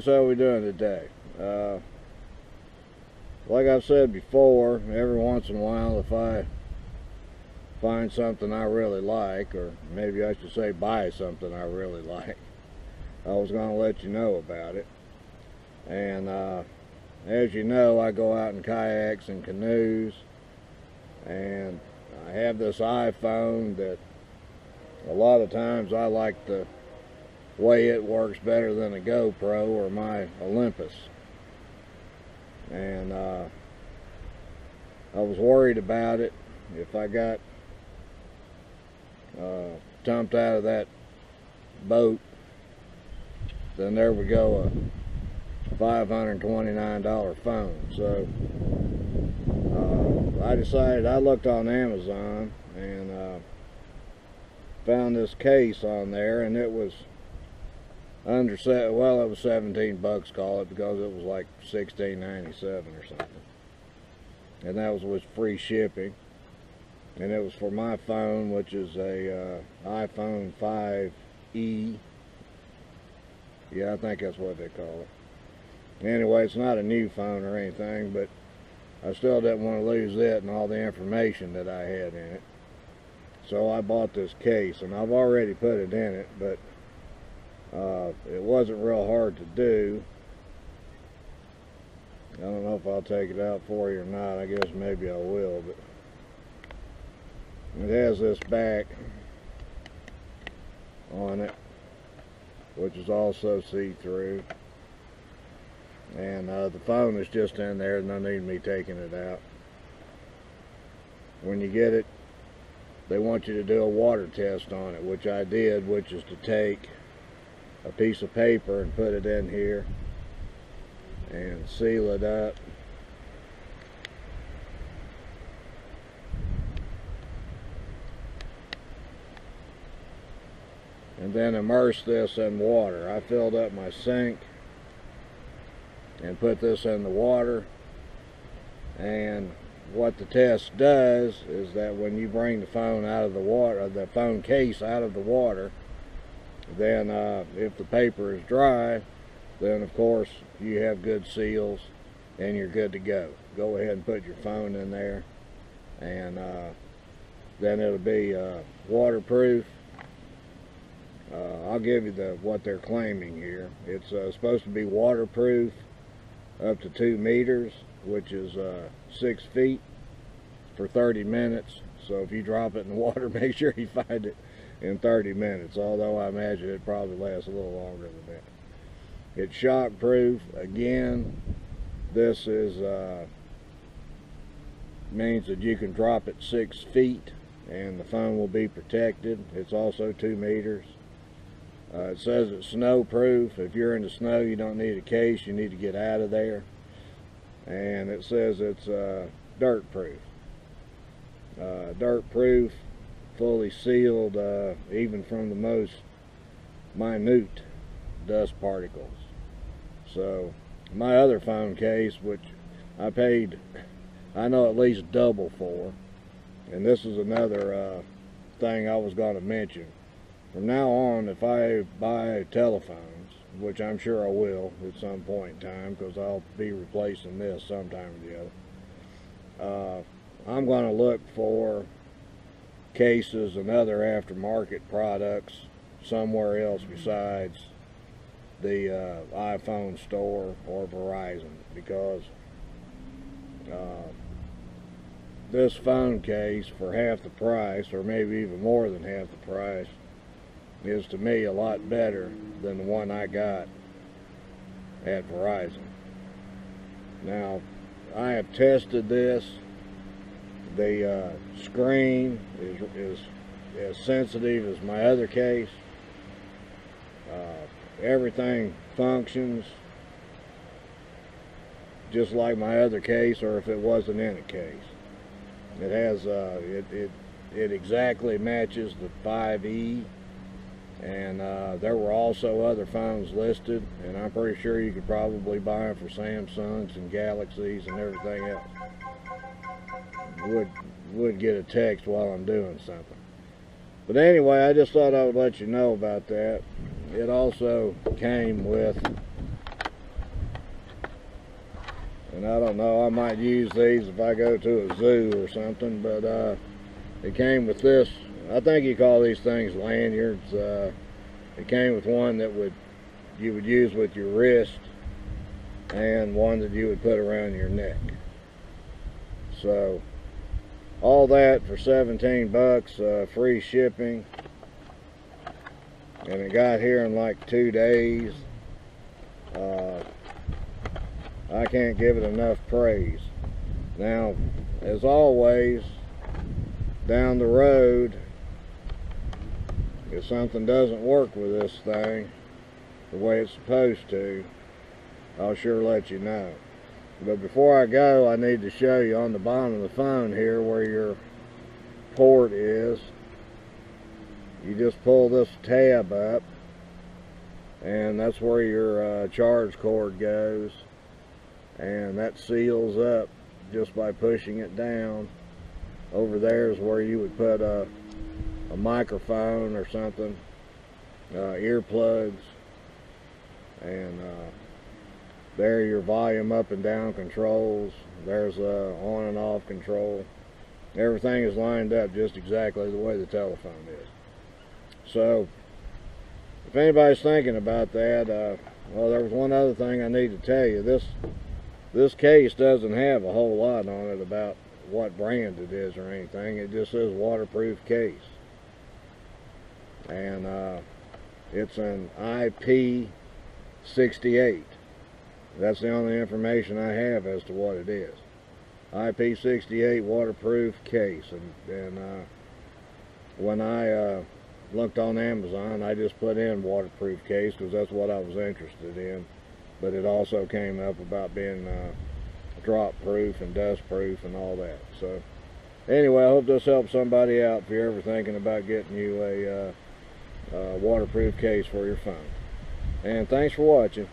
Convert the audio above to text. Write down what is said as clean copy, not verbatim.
folks, how are we doing today? Like I've said before, every once in a while if I find something I really like, or maybe I should say buy something I really like, I was going to let you know about it. And as you know, I go out in kayaks and canoes, and I have this iPhone that a lot of times I like the way it works better than a GoPro or my Olympus. And I was worried about it. If I got dumped out of that boat, then there would go a $529 phone. So I decided, I looked on Amazon and found this case on there, and it was under it was 17 bucks, call it, because it was like $16.97 or something, and that was with free shipping. And it was for my phone, which is a iPhone 5e. Yeah, I think that's what they call it. Anyway, it's not a new phone or anything, but I still didn't want to lose it and all the information that I had in it. So I bought this case, and I've already put it in it, but it wasn't real hard to do. I don't know if I'll take it out for you or not. I guess maybe I will, but it has this back on it, which is also see-through. And the phone is just in there, no need me taking it out. When you get it, they want you to do a water test on it, which I did, which is to take a piece of paper and put it in here and seal it up. And then immerse this in water. I filled up my sink and put this in the water, and what the test does is that when you bring the phone out of the water, the phone case out of the water, then if the paper is dry, then of course you have good seals and you're good to go. Go ahead and put your phone in there, and then it'll be waterproof. I'll give you what they're claiming here. It's supposed to be waterproof up to 2 meters, which is 6 feet, for 30 minutes. So if you drop it in the water, make sure you find it in 30 minutes, although I imagine it probably lasts a little longer than that. It's shock proof. Again, this is means that you can drop it 6 feet and the phone will be protected. It's also 2 meters. It says it's snow proof. If you're in the snow, you don't need a case, you need to get out of there. And it says it's dirt proof. Dirt proof, fully sealed, even from the most minute dust particles. So my other phone case, which I paid, I know, at least double for, and this is another thing I was going to mention. From now on, if I buy telephones, which I'm sure I will at some point in time, because I'll be replacing this sometime or the other, I'm going to look for cases and other aftermarket products somewhere else besides the iPhone store or Verizon, because this phone case for half the price, or maybe even more than half the price, is to me a lot better than the one I got at Verizon. Now, I have tested this. The screen is as sensitive as my other case. Everything functions just like my other case, or if it wasn't in a case. It has it exactly matches the 5e. And there were also other phones listed, and I'm pretty sure you could probably buy them for Samsungs and Galaxies and everything else. Would get a text while I'm doing something. But anyway, I just thought I would let you know about that. It also came with And I don't know, I might use these if I go to a zoo or something, but it came with this. I think you call these things lanyards. It came with one that you would use with your wrist, and one that you would put around your neck. So all that for 17 bucks, free shipping, and it got here in like 2 days. I can't give it enough praise. Now, as always, down the road, if something doesn't work with this thing the way it's supposed to, I'll sure let you know. But before I go, I need to show you on the bottom of the phone here where your port is. You just pull this tab up, and that's where your charge cord goes, and that seals up just by pushing it down. Over there is where you would put a microphone or something, earplugs, and there are your volume up and down controls. There's on and off control. Everything is lined up just exactly the way the telephone is. So if anybody's thinking about that, well, there was one other thing I need to tell you. This case doesn't have a whole lot on it about what brand it is or anything. It just says waterproof case, and it's an IP68. That's the only information I have as to what it is. IP68 waterproof case, and when I looked on Amazon, I just put in waterproof case because that's what I was interested in. But it also came up about being drop proof and dust proof and all that. So anyway, I hope this helps somebody out if you're ever thinking about getting you a waterproof case for your phone. And thanks for watching.